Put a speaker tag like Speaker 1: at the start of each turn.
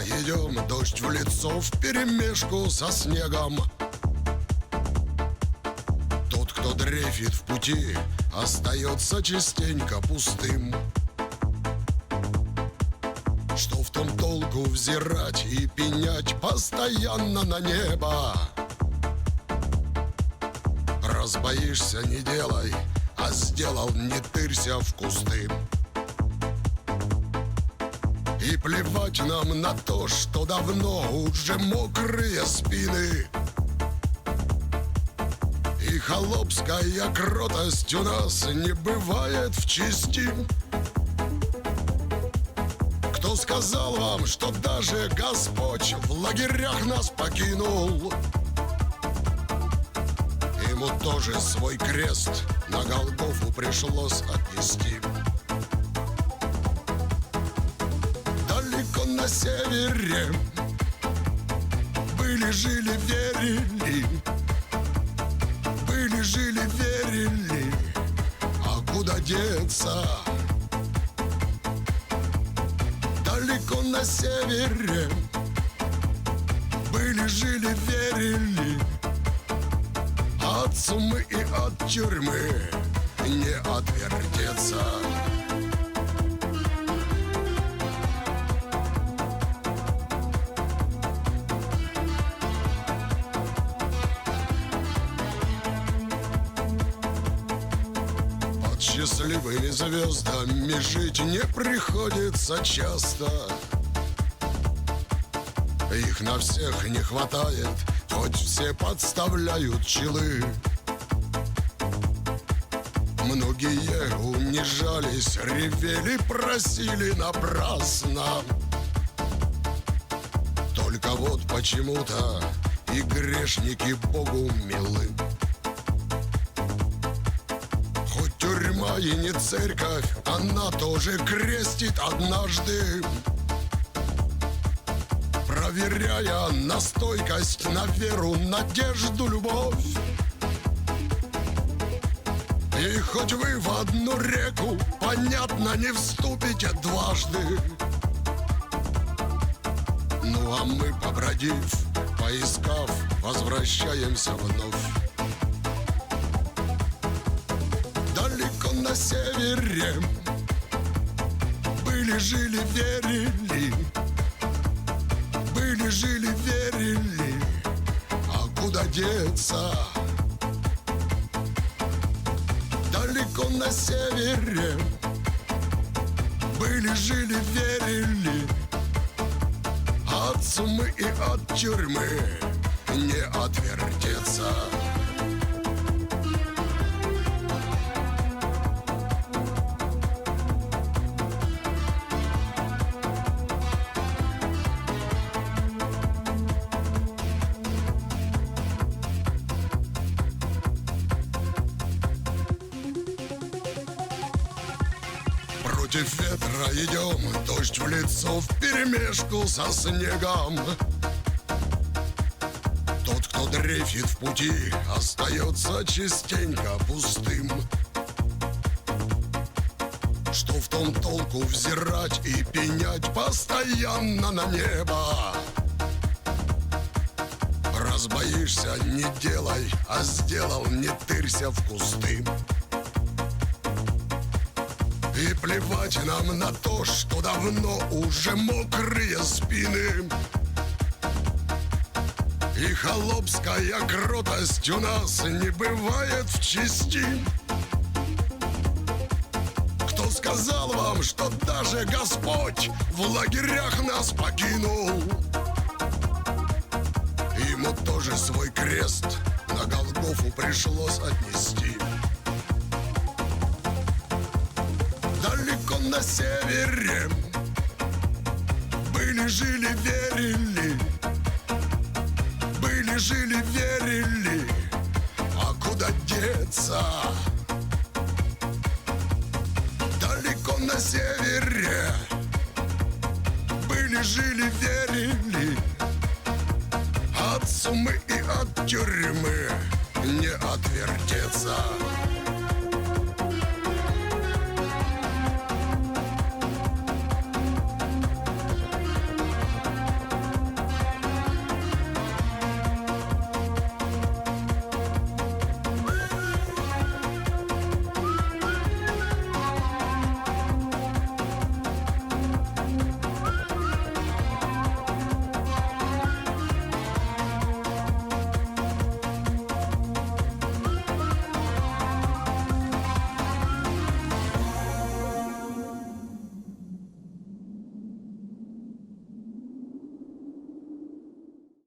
Speaker 1: идем, дождь в лицо вперемешку со снегом. Тот, кто дрейфит в пути, остается частенько пустым. Что в том толку взирать и пенять постоянно на небо? Раз боишься, не делай, а сделал, не тырься в кусты. И плевать нам на то, что давно уже мокрые спины. И холопская кротость у нас не бывает в чести. Кто сказал вам, что даже Господь в лагерях нас покинул? Ему тоже свой крест на Голгофу пришлось отнести. Далеко на севере были, жили, верили. Были, жили, верили. А куда деться? Далеко на севере были, жили, верили. От сумы и от тюрьмы не отвертеться. Под счастливыми звездами жить не приходится часто. Их на всех не хватает, хоть все подставляют челы. Многие унижались, ревели, просили напрасно. Только вот почему-то и грешники Богу милы. Хоть тюрьма и не церковь, она тоже крестит однажды, проверяя на стойкость, на веру, надежду, любовь. И хоть вы в одну реку, понятно, не вступите дважды. Ну а мы, побродив, поискав, возвращаемся вновь. Далеко на севере были, жили, верили. Были, жили, верили. А куда деться? Далеко на севере были, жили, верили. От сумы и от тюрьмы не отвертеться. Против ветра идем, дождь в лицо вперемешку со снегом. Тот, кто дрейфит в пути, остается частенько пустым. Что в том толку взирать и пенять постоянно на небо? Раз боишься, не делай, а сделал, не тырься в кусты. И плевать нам на то, что давно уже мокрые спины. И холопская кротость у нас не бывает в чести. Кто сказал вам, что даже Господь в лагерях нас покинул? Ему тоже свой крест на Голгофу пришлось отнести. Далеко на севере были, жили, верили. Были, жили, верили. А куда деться? Далеко на севере были, жили, верили. От сумы и от тюрьмы не отвертеться.